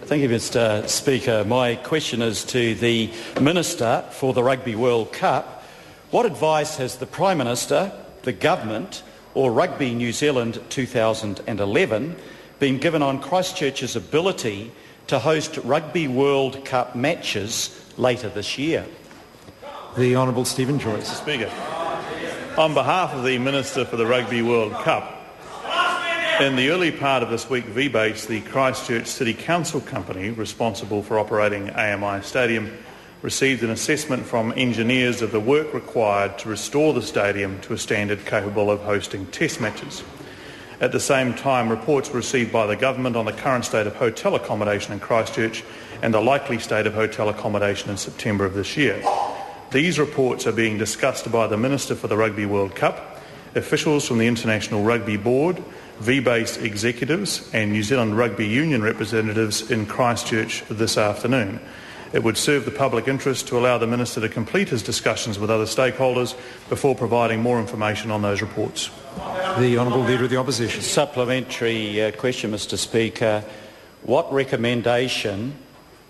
Thank you, Mr. Speaker. My question is to the Minister for the Rugby World Cup. What advice has the Prime Minister, the Government or Rugby New Zealand 2011 been given on Christchurch's ability to host Rugby World Cup matches later this year? The Honourable Stephen Joyce. Mr. Speaker, on behalf of the Minister for the Rugby World Cup, in the early part of this week, VBase, the Christchurch City Council company responsible for operating AMI Stadium, received an assessment from engineers of the work required to restore the stadium to a standard capable of hosting test matches. At the same time, reports were received by the government on the current state of hotel accommodation in Christchurch and the likely state of hotel accommodation in September of this year. These reports are being discussed by the Minister for the Rugby World Cup, officials from the International Rugby Board, VBase executives and New Zealand Rugby Union representatives in Christchurch this afternoon. It would serve the public interest to allow the Minister to complete his discussions with other stakeholders before providing more information on those reports. The Honourable Leader of the Opposition. Supplementary question, Mr. Speaker. What recommendation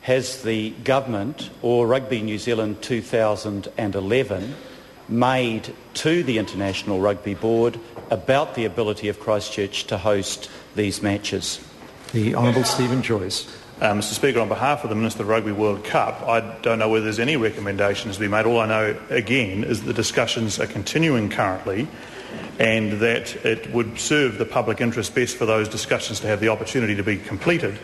has the Government or Rugby New Zealand 2011 made to the International Rugby Board about the ability of Christchurch to host these matches? The Honourable Stephen Joyce. Mr. Speaker, on behalf of the Minister of the Rugby World Cup, I don't know whether there's any recommendations to be made. All I know, again, is that the discussions are continuing currently and that it would serve the public interest best for those discussions to have the opportunity to be completed.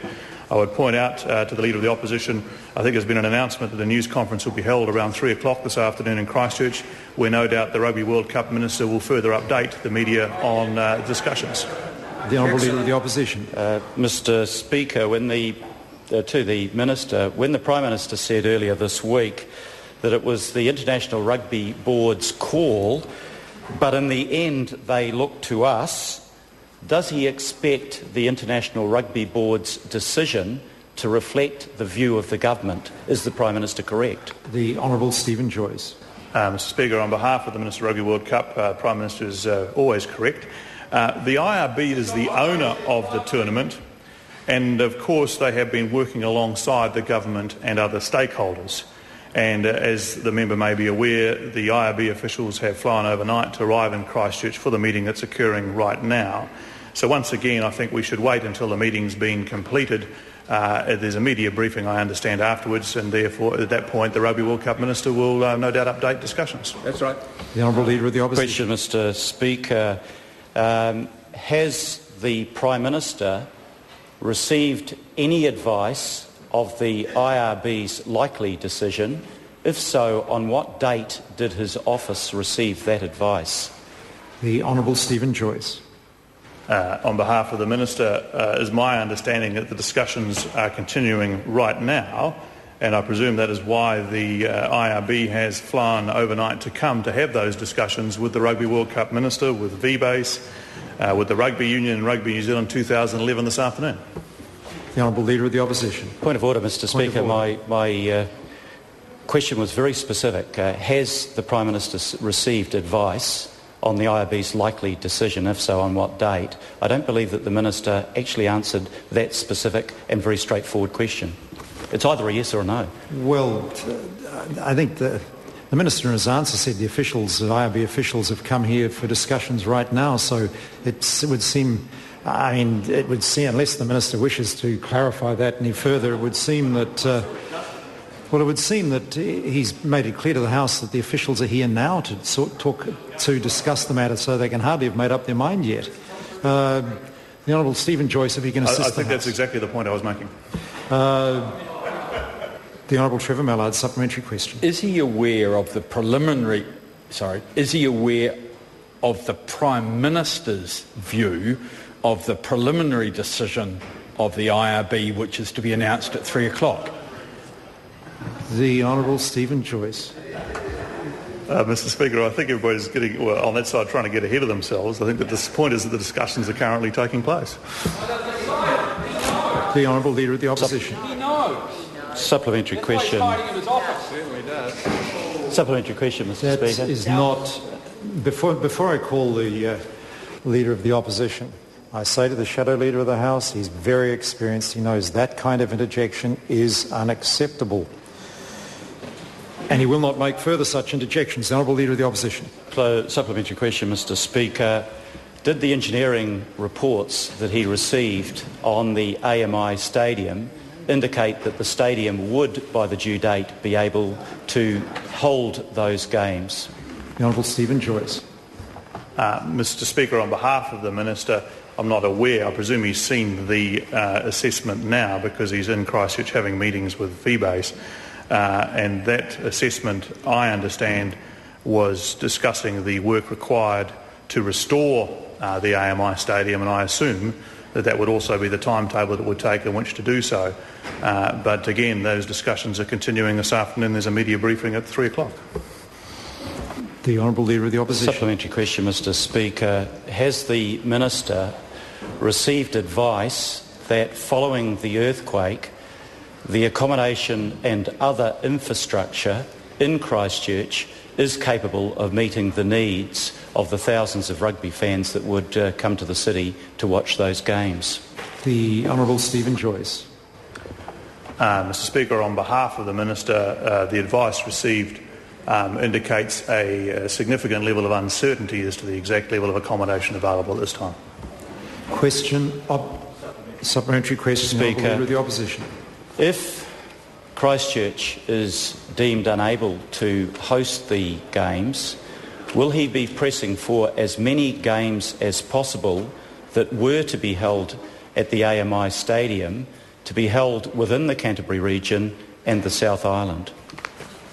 I would point out to the Leader of the Opposition, I think there's been an announcement that a news conference will be held around 3 o'clock this afternoon in Christchurch, where no doubt the Rugby World Cup Minister will further update the media on discussions. The Honourable Leader of the Opposition. Mr. Speaker, to the Minister, when the Prime Minister said earlier this week that it was the International Rugby Board's call, but in the end they looked to us, does he expect the International Rugby Board's decision to reflect the view of the Government? Is the Prime Minister correct? The Honourable Stephen Joyce. Mr. Speaker, on behalf of the Minister of Rugby World Cup, Prime Minister is always correct. The IRB is the owner of the tournament, and of course they have been working alongside the Government and other stakeholders. And as the member may be aware, the IRB officials have flown overnight to arrive in Christchurch for the meeting that's occurring right now. So once again, I think we should wait until the meeting's been completed. There's a media briefing, I understand, afterwards, and therefore at that point the Rugby World Cup Minister will no doubt update discussions. That's right. The Honourable Leader of the Opposition. Question, Mr. Speaker. Has the Prime Minister received any advice of the IRB's likely decision? If so, on what date did his office receive that advice? The Honourable Stephen Joyce. On behalf of the Minister, is my understanding that the discussions are continuing right now, and I presume that is why the IRB has flown overnight to come to have those discussions with the Rugby World Cup Minister, with VBase, with the Rugby Union and Rugby New Zealand 2011 this afternoon. The Honourable Leader of the Opposition. Point of order, Mr. Speaker. My question was very specific. Has the Prime Minister received advice on the IRB's likely decision? If so, on what date? I don't believe that the Minister actually answered that specific and very straightforward question. It's either a yes or a no. Well, I think the Minister in his answer said the IRB officials have come here for discussions right now, so it would seem, unless the Minister wishes to clarify that any further, it would seem that he's made it clear to the House that the officials are here now to discuss the matter, so they can hardly have made up their mind yet. The Honourable Stephen Joyce, if you can assist I think that's exactly the point I was making. The Honourable Trevor Mallard, supplementary question. Is he aware of the Prime Minister's view of the preliminary decision of the IRB, which is to be announced at 3 o'clock? The Honourable Stephen Joyce. Mr. Speaker, I think everybody's on that side trying to get ahead of themselves. I think that the point is that the discussions are currently taking place. The Honourable Leader of the Opposition. He knows. Supplementary question. Supplementary question, Mr. Speaker. That is not. Before I call the Leader of the Opposition, I say to the Shadow Leader of the House, he's very experienced, he knows that kind of interjection is unacceptable. And he will not make further such interjections. The Honourable Leader of the Opposition. Supplementary question, Mr Speaker. Did the engineering reports that he received on the AMI stadium indicate that the stadium would, by the due date, be able to hold those games? The Honourable Stephen Joyce. Mr Speaker, on behalf of the Minister, I'm not aware. I presume he's seen the assessment now because he's in Christchurch having meetings with VBase. And that assessment, I understand, was discussing the work required to restore the AMI stadium, and I assume that would also be the timetable that it would take in which to do so. But again, those discussions are continuing this afternoon. There's a media briefing at 3 o'clock. The Honourable Leader of the Opposition. Supplementary question, Mr Speaker. Has the Minister received advice that following the earthquake, the accommodation and other infrastructure in Christchurch is capable of meeting the needs of the thousands of rugby fans that would come to the city to watch those games? The Honourable Stephen Joyce. Mr Speaker, on behalf of the Minister, the advice received indicates a significant level of uncertainty as to the exact level of accommodation available at this time. Supplementary question, Speaker, Leader of the Opposition. If Christchurch is deemed unable to host the games, will he be pressing for as many games as possible that were to be held at the AMI Stadium to be held within the Canterbury region and the South Island?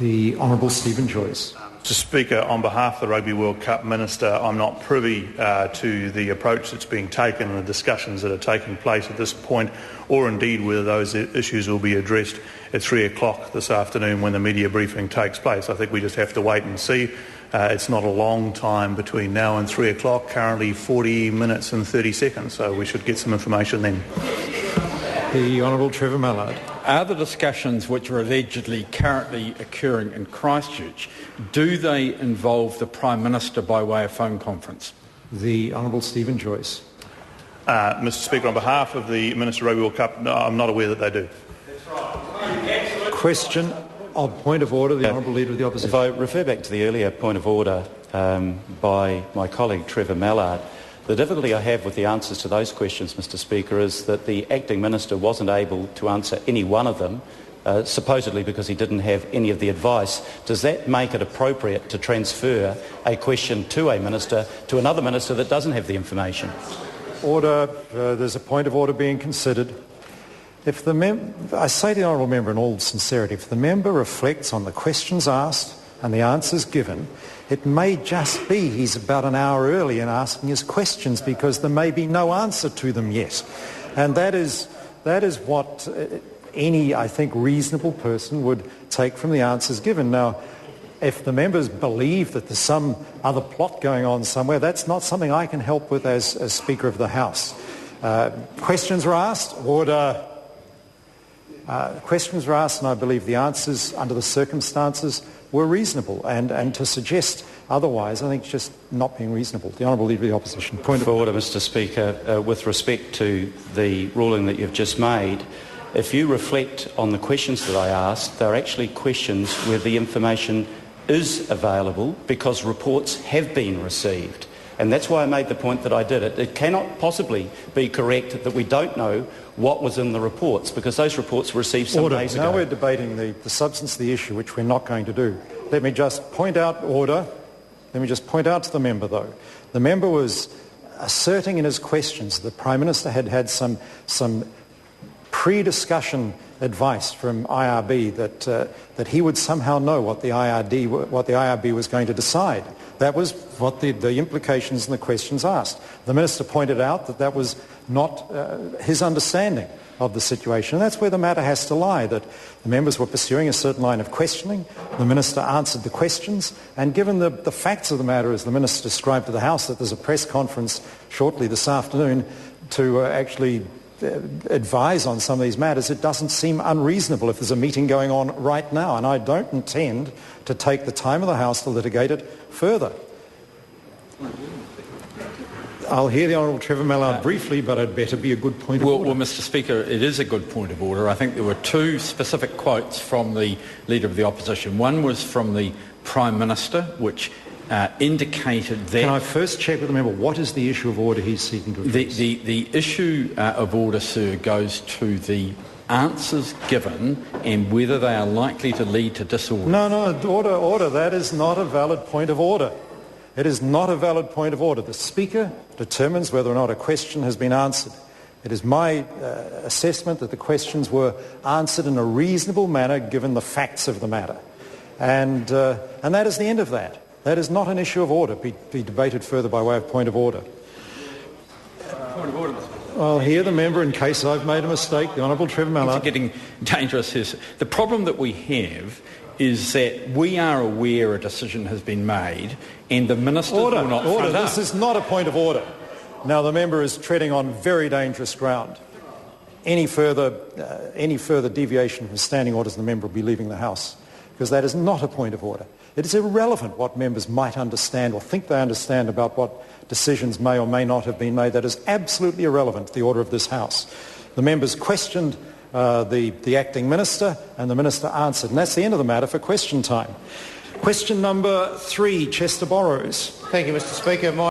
The Honourable Stephen Joyce. Mr Speaker, on behalf of the Rugby World Cup Minister, I'm not privy to the approach that's being taken and the discussions that are taking place at this point, or indeed whether those issues will be addressed at 3 o'clock this afternoon when the media briefing takes place. I think we just have to wait and see. It's not a long time between now and 3 o'clock, currently 40 minutes and 30 seconds, so we should get some information then. The Honourable Trevor Mallard. Are the discussions which are allegedly currently occurring in Christchurch, do they involve the Prime Minister by way of phone conference? The Honourable Stephen Joyce. Mr Speaker, on behalf of the Minister of Rugby World Cup, no, I'm not aware that they do. Question of point of order, the Honourable Leader of the Opposition. If I refer back to the earlier point of order by my colleague Trevor Mallard, the difficulty I have with the answers to those questions, Mr Speaker, is that the Acting Minister wasn't able to answer any one of them, supposedly because he didn't have any of the advice. Does that make it appropriate to transfer a question to a Minister to another Minister that doesn't have the information? Order. There's a point of order being considered. If I say to the Honourable Member in all sincerity, if the member reflects on the questions asked and the answers given, it may just be he's about an hour early in asking his questions because there may be no answer to them yet. And that is what any, I think, reasonable person would take from the answers given. Now, if the members believe that there's some other plot going on somewhere, that's not something I can help with as Speaker of the House. Questions were asked. Order. Questions were asked, and I believe the answers under the circumstances were reasonable, and to suggest otherwise, I think, it's just not being reasonable. The Honourable Leader of the Opposition. Point of order, Mr Speaker. With respect to the ruling that you've just made, if you reflect on the questions that I asked, they're actually questions where the information is available because reports have been received. And that's why I made the point that I did. It cannot possibly be correct that we don't know what was in the reports because those reports were received some days ago. Now we're debating the substance of the issue, which we're not going to do. Let me just point out order. Let me just point out to the member, though. The member was asserting in his questions that the Prime Minister had some pre-discussion advice from IRB that he would somehow know what the IRB was going to decide. That was what the implications in the questions asked. The Minister pointed out that was not his understanding of the situation. And that's where the matter has to lie, that the members were pursuing a certain line of questioning. The Minister answered the questions. And given the facts of the matter, as the Minister described to the House, that there's a press conference shortly this afternoon to actually advise on some of these matters, it doesn't seem unreasonable if there's a meeting going on right now, and I don't intend to take the time of the House to litigate it further. I'll hear the Honourable Trevor Mallard briefly, but it better be a good point of order. Well, Mr Speaker, it is a good point of order. I think there were two specific quotes from the Leader of the Opposition. One was from the Prime Minister, which indicated that... Can I first check with the member, what is the issue of order he's seeking to address? The issue of order, sir, goes to the answers given and whether they are likely to lead to disorder. No, order. That is not a valid point of order. It is not a valid point of order. The Speaker determines whether or not a question has been answered. It is my assessment that the questions were answered in a reasonable manner given the facts of the matter. And that is the end of that. That is not an issue of order, be debated further by way of point of order. Point of order, Mr. I'll hear the member in case I've made a mistake. The Honourable Trevor Mallard. It's getting dangerous here. The problem that we have is that we are aware a decision has been made and the Minister will not front up. This is not a point of order. Now, the member is treading on very dangerous ground. Any further deviation from standing orders, the member will be leaving the House, because that is not a point of order. It is irrelevant what members might understand or think they understand about what decisions may or may not have been made. That is absolutely irrelevant to the order of this House. The members questioned the acting minister, and the minister answered. And that's the end of the matter for question time. Question number 3, Chester Borrows. Thank you, Mr Speaker.